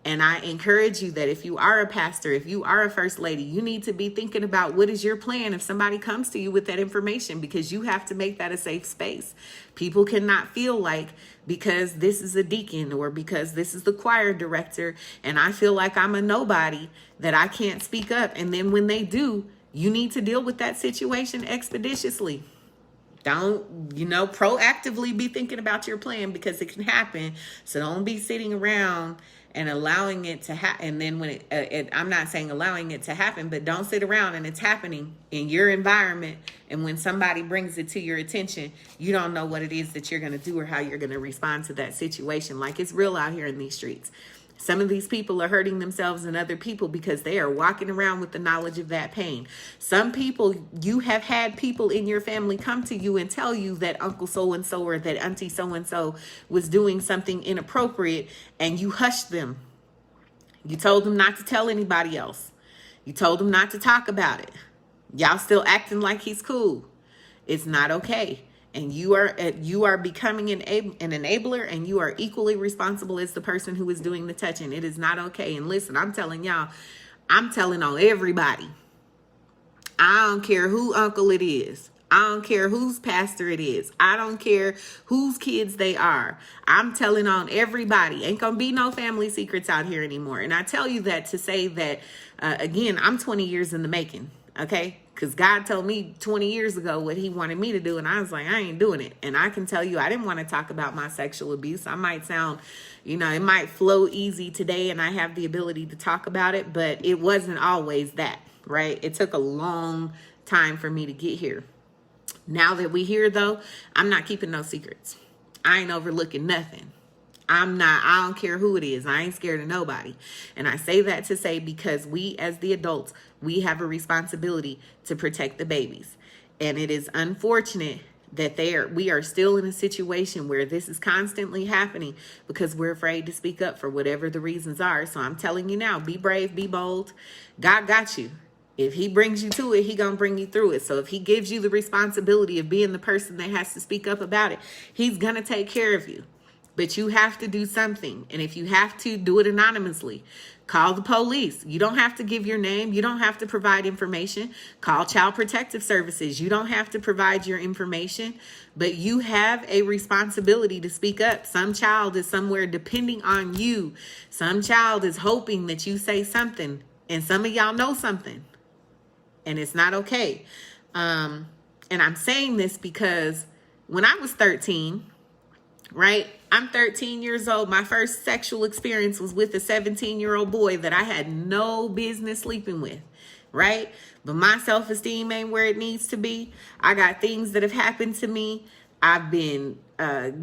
And I encourage you that if you are a pastor, if you are a first lady, you need to be thinking about what is your plan if somebody comes to you with that information, because you have to make that a safe space. People cannot feel like because this is a deacon or because this is the choir director and I feel like I'm a nobody that I can't speak up. And then when they do, you need to deal with that situation expeditiously. Don't, proactively be thinking about your plan because it can happen. So don't be sitting around and allowing it to happen. And then when I'm not saying allowing it to happen, but don't sit around and it's happening in your environment. And when somebody brings it to your attention, you don't know what it is that you're going to do or how you're going to respond to that situation. Like, it's real out here in these streets. Some of these people are hurting themselves and other people because they are walking around with the knowledge of that pain. Some people, you have had people in your family come to you and tell you that Uncle so-and-so or that Auntie so-and-so was doing something inappropriate, and you hushed them. You told them not to tell anybody else. You told them not to talk about it. Y'all still acting like he's cool. It's not okay. And you are becoming an enabler, and you are equally responsible as the person who is doing the touching. It is not okay. And listen, I'm telling y'all, I'm telling on everybody. I don't care who uncle it is. I don't care whose pastor it is. I don't care whose kids they are. I'm telling on everybody. Ain't gonna be no family secrets out here anymore. And I tell you that to say that, again, I'm 20 years in the making, okay? Because God told me 20 years ago what he wanted me to do, and I was like, I ain't doing it. And I can tell you, I didn't want to talk about my sexual abuse. I might sound, it might flow easy today, and I have the ability to talk about it, but it wasn't always that, right? It took a long time for me to get here. Now that we here, though, I'm not keeping no secrets. I ain't overlooking nothing. I don't care who it is. I ain't scared of nobody. And I say that to say because we as the adults, we have a responsibility to protect the babies. And it is unfortunate that we are still in a situation where this is constantly happening because we're afraid to speak up for whatever the reasons are. So I'm telling you now, be brave, be bold. God got you. If he brings you to it, he gonna bring you through it. So if he gives you the responsibility of being the person that has to speak up about it, he's gonna take care of you. But you have to do something. And if you have to, do it anonymously. Call the police. You don't have to give your name. You don't have to provide information. Call Child Protective Services. You don't have to provide your information, but you have a responsibility to speak up. Some child is somewhere depending on you. Some child is hoping that you say something, and some of y'all know something, and it's not okay. And I'm saying this because when I was 13, right? I'm 13 years old. My first sexual experience was with a 17-year-old boy that I had no business sleeping with, right? But my self-esteem ain't where it needs to be. I got things that have happened to me. I've been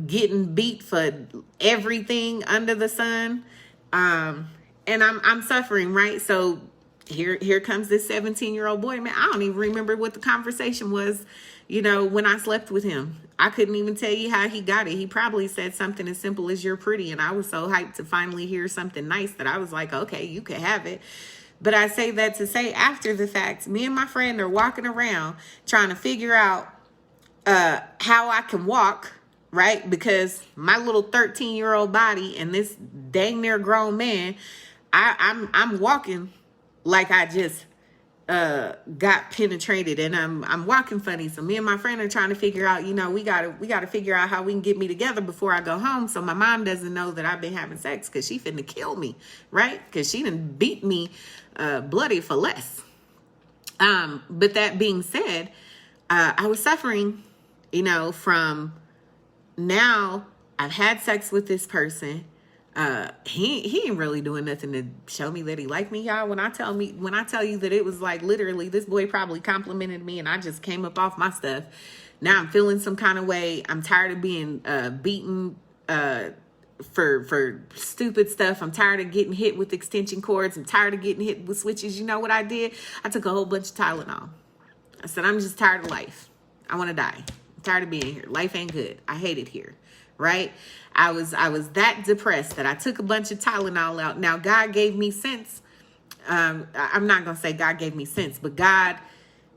getting beat for everything under the sun. And I'm suffering, right? So here comes this 17-year-old boy, man. I don't even remember what the conversation was, when I slept with him. I couldn't even tell you how he got it. He probably said something as simple as "you're pretty," and I was so hyped to finally hear something nice that I was like, okay, you could have it. But I say that to say, after the fact, me and my friend are walking around trying to figure out how I can walk, right? Because my little 13-year-old body and this dang near grown man, I'm walking like I just got penetrated, and I'm walking funny. So me and my friend are trying to figure out, we gotta figure out how we can get me together before I go home, so my mom doesn't know that I've been having sex, because she finna kill me, right? Because she done beat me bloody for less. But that being said, I was suffering, from, now I've had sex with this person. He ain't really doing nothing to show me that he liked me, y'all. When I tell you that it was like literally this boy probably complimented me and I just came up off my stuff. Now I'm feeling some kind of way. I'm tired of being beaten for stupid stuff. I'm tired of getting hit with extension cords. I'm tired of getting hit with switches. You know what I did? I took a whole bunch of Tylenol. I said, I'm just tired of life. I want to die. I'm tired of being here. Life ain't good. I hate it here. Right? I was that depressed that I took a bunch of Tylenol out. Now, God gave me sense. I'm not going to say God gave me sense, but God,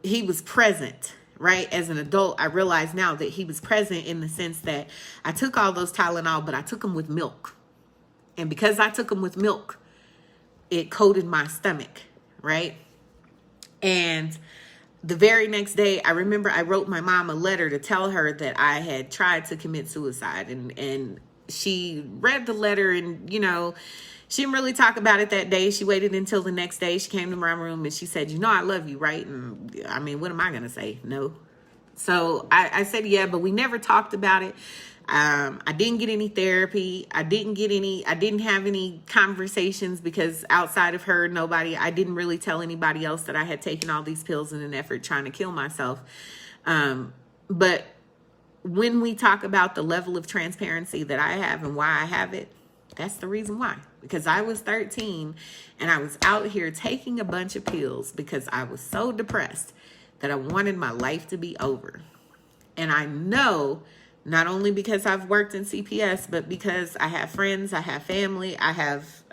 he was present, right? As an adult, I realize now that he was present in the sense that I took all those Tylenol, but I took them with milk. And because I took them with milk, it coated my stomach, right? And the very next day, I remember I wrote my mom a letter to tell her that I had tried to commit suicide. And she read the letter and, she didn't really talk about it that day. She waited until the next day. She came to my room and she said, I love you, right? And I mean, what am I going to say? No. So I said, yeah, but we never talked about it. I didn't get any therapy. I didn't have any conversations because outside of her, I didn't really tell anybody else that I had taken all these pills in an effort trying to kill myself. But when we talk about the level of transparency that I have and why I have it, that's the reason why. Because I was 13 and I was out here taking a bunch of pills because I was so depressed that I wanted my life to be over. And I know, not only because I've worked in CPS, but because I have friends, I have family, I have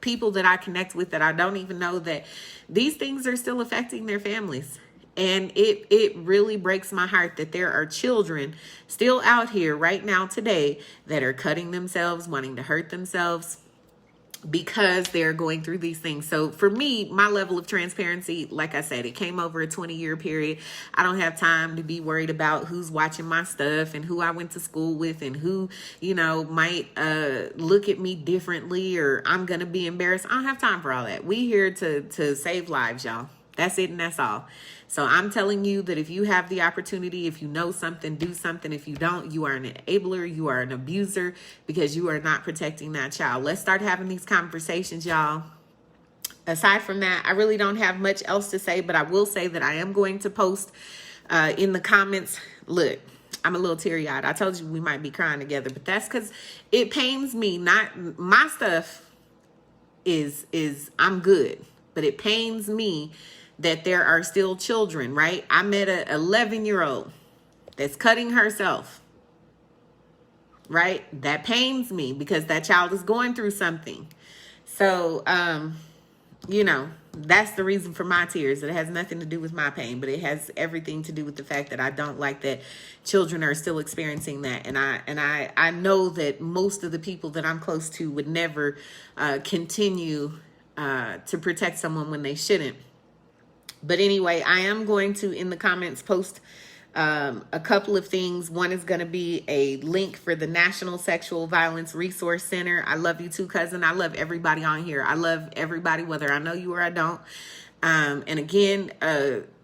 people that I connect with that I don't even know, that these things are still affecting their families. And it really breaks my heart that there are children still out here right now today that are cutting themselves, wanting to hurt themselves because they're going through these things. So for me, my level of transparency, like I said, it came over a 20-year period. I don't have time to be worried about who's watching my stuff and who I went to school with and who, might look at me differently or I'm going to be embarrassed. I don't have time for all that. We here to save lives, y'all. That's it and that's all. So I'm telling you that if you have the opportunity, if you know something, do something. If you don't, you are an enabler, you are an abuser because you are not protecting that child. Let's start having these conversations, y'all. Aside from that, I really don't have much else to say, but I will say that I am going to post in the comments. Look, I'm a little teary-eyed. I told you we might be crying together, but that's because it pains me. Not my stuff is I'm good, but it pains me that there are still children, right? I met a 11-year-old that's cutting herself, right? That pains me because that child is going through something. So, that's the reason for my tears. It has nothing to do with my pain, but it has everything to do with the fact that I don't like that children are still experiencing that. And I know that most of the people that I'm close to would never continue to protect someone when they shouldn't. But anyway, I am going to, in the comments, post a couple of things. One is going to be a link for the National Sexual Violence Resource Center. I love you too, cousin. I love everybody on here. I love everybody, whether I know you or I don't. And again,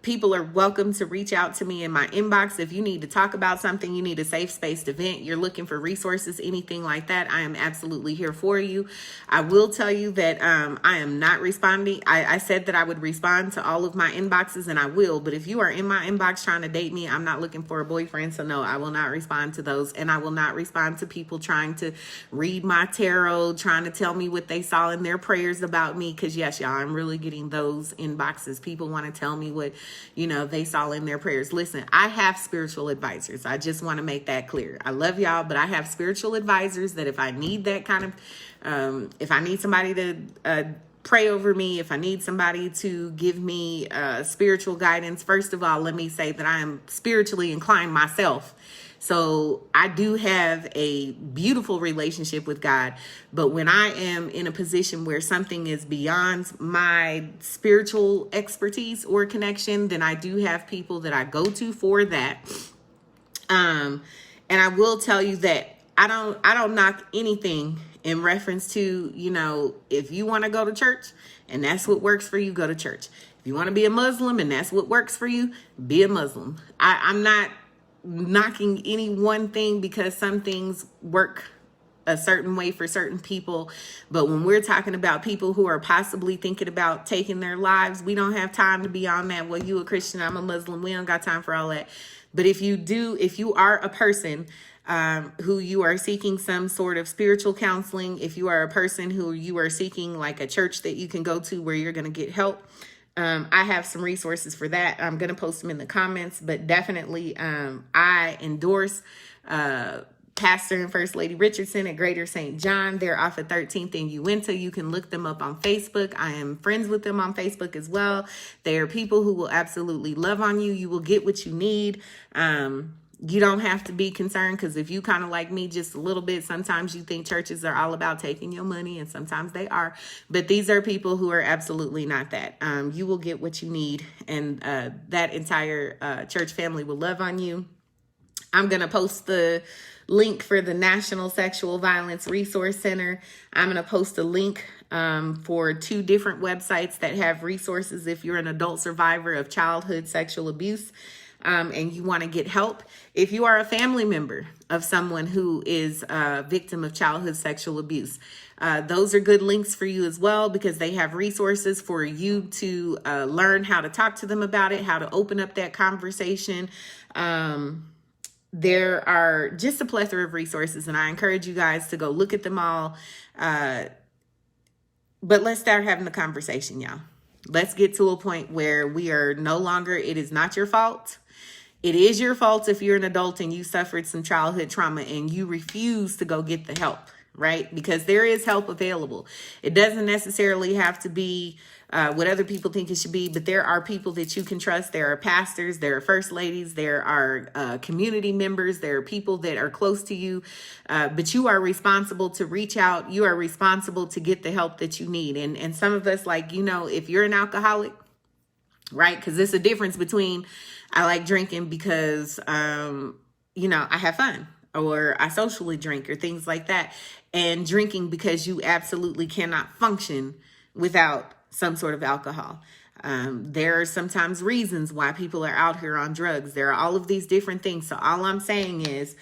people are welcome to reach out to me in my inbox. If you need to talk about something, you need a safe space to vent, you're looking for resources, anything like that, I am absolutely here for you. I will tell you that I am not responding. I said that I would respond to all of my inboxes, and I will. But if you are in my inbox trying to date me, I'm not looking for a boyfriend. So no, I will not respond to those. And I will not respond to people trying to read my tarot, trying to tell me what they saw in their prayers about me. Because yes, y'all, I'm really getting those inboxes. People want to tell me what, they saw in their prayers. Listen, I have spiritual advisors. I just want to make that clear. I love y'all, but I have spiritual advisors that if I need that kind of, if I need somebody to pray over me, if I need somebody to give me spiritual guidance, first of all, let me say that I am spiritually inclined myself. So I do have a beautiful relationship with God, but when I am in a position where something is beyond my spiritual expertise or connection, then I do have people that I go to for that. And I will tell you that I don't knock anything in reference to, if you want to go to church and that's what works for you, go to church. If you want to be a Muslim and that's what works for you, be a Muslim. I'm not knocking any one thing because some things work a certain way for certain people. But when we're talking about people who are possibly thinking about taking their lives, we don't have time to be on that. Well, you a Christian, I'm a Muslim. We don't got time for all that. But if you are a person who you are seeking some sort of spiritual counseling, if you are a person who you are seeking like a church that you can go to where you're going to get help, I have some resources for that. I'm going to post them in the comments, but definitely I endorse Pastor and First Lady Richardson at Greater St. John. They're off at 13th and Uinta. You can look them up on Facebook. I am friends with them on Facebook as well. They are people who will absolutely love on you. You will get what you need. You don't have to be concerned, because if you kind of like me just a little bit, sometimes you think churches are all about taking your money, and sometimes they are. But these are people who are absolutely not that. You will get what you need, and that entire church family will love on you. I'm going to post the link for the National Sexual Violence Resource Center. I'm going to post a link for 2 different websites that have resources if you're an adult survivor of childhood sexual abuse. And you want to get help. If you are a family member of someone who is a victim of childhood sexual abuse, those are good links for you as well, because they have resources for you to learn how to talk to them about it, how to open up that conversation. There are just a plethora of resources, and I encourage you guys to go look at them all. But let's start having the conversation, y'all. Let's get to a point where we are no longer, it is not your fault. It is your fault if you're an adult and you suffered some childhood trauma and you refuse to go get the help, right? Because there is help available. It doesn't necessarily have to be what other people think it should be, but there are people that you can trust. There are pastors, there are first ladies, there are community members, there are people that are close to you, but you are responsible to reach out. You are responsible to get the help that you need. And some of us, if you're an alcoholic, right? Because there's a difference between I like drinking because, I have fun, or I socially drink, or things like that, and drinking because you absolutely cannot function without some sort of alcohol. There are sometimes reasons why people are out here on drugs. There are all of these different things. So all I'm saying is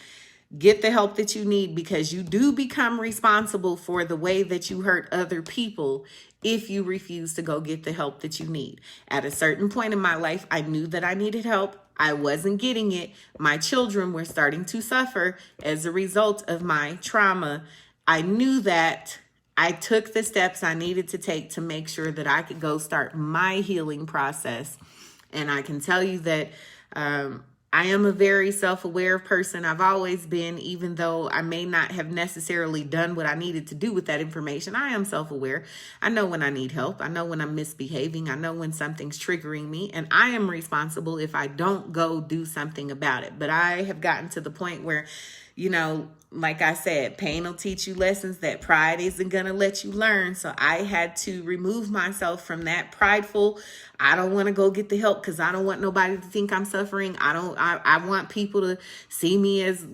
get the help that you need, because you do become responsible for the way that you hurt other people if you refuse to go get the help that you need. At a certain point in my life, I knew that I needed help. I wasn't getting it. My children were starting to suffer as a result of my trauma. I knew that. I took the steps I needed to take to make sure that I could go start my healing process. And I can tell you that I am a very self-aware person. I've always been, even though I may not have necessarily done what I needed to do with that information. I am self-aware. I know when I need help. I know when I'm misbehaving. I know when something's triggering me, and I am responsible if I don't go do something about it. But I have gotten to the point where, like I said, pain will teach you lessons that pride isn't going to let you learn. So I had to remove myself from that prideful, I don't want to go get the help because I don't want nobody to think I'm suffering. I want people to see me as,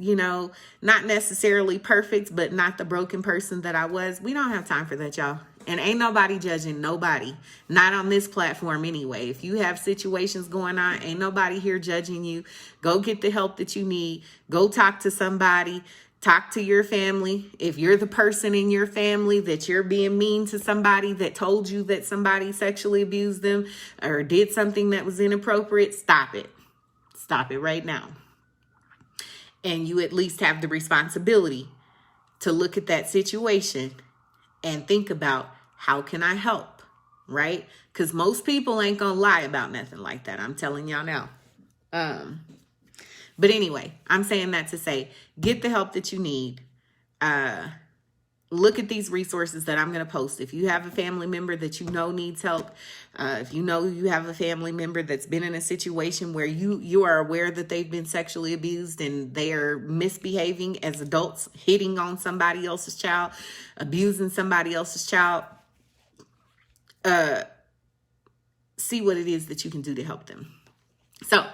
not necessarily perfect, but not the broken person that I was. We don't have time for that, y'all. And ain't nobody judging nobody. Not on this platform anyway. If you have situations going on, ain't nobody here judging you. Go get the help that you need. Go talk to somebody. Talk to your family. If you're the person in your family that you're being mean to somebody that told you that somebody sexually abused them or did something that was inappropriate, stop it. Stop it right now. And you at least have the responsibility to look at that situation and think about, how can I help, right? Because most people ain't gonna lie about nothing like that. I'm telling y'all now. But anyway, I'm saying that to say, get the help that you need. Look at these resources that I'm going to post. If you have a family member that you know needs help, if you know you have a family member that's been in a situation where you are aware that they've been sexually abused and they are misbehaving as adults, hitting on somebody else's child, abusing somebody else's child, see what it is that you can do to help them. So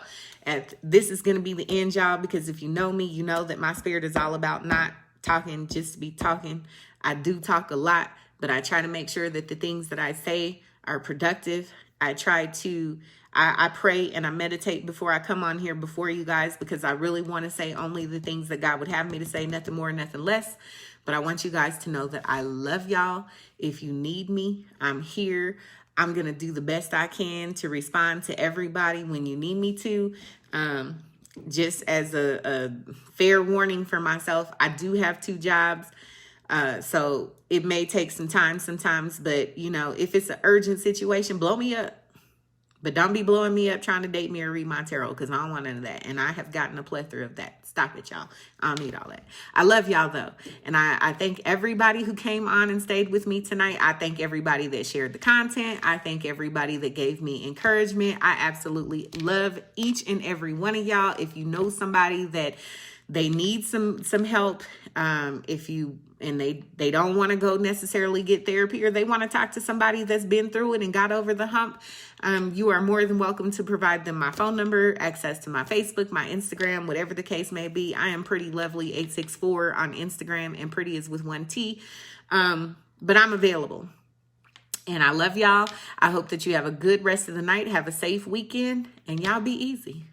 this is going to be the end, y'all, because if you know me, you know that my spirit is all about not talking just to be talking. I do talk a lot, but I try to make sure that the things that I say are productive. I pray and I meditate before I come on here before you guys, because I really want to say only the things that God would have me to say, nothing more, nothing less. But I want you guys to know that I love y'all. If you need me, I'm here. I'm going to do the best I can to respond to everybody when you need me to. Just as a fair warning for myself, I do have 2 jobs. So it may take some time sometimes, but if it's an urgent situation, blow me up. But don't be blowing me up trying to date me or read my tarot, because I don't want none of that. And I have gotten a plethora of that. Stop it, y'all. I don't need all that. I love y'all, though. And I thank everybody who came on and stayed with me tonight. I thank everybody that shared the content. I thank everybody that gave me encouragement. I absolutely love each and every one of y'all. If you know somebody that they need some help, they don't want to go necessarily get therapy, or they want to talk to somebody that's been through it and got over the hump, you are more than welcome to provide them my phone number, access to my Facebook, my Instagram, whatever the case may be. I am Pretty Lovely 864 on Instagram, and pretty is with 1 T. But I'm available. And I love y'all. I hope that you have a good rest of the night. Have a safe weekend, and y'all be easy.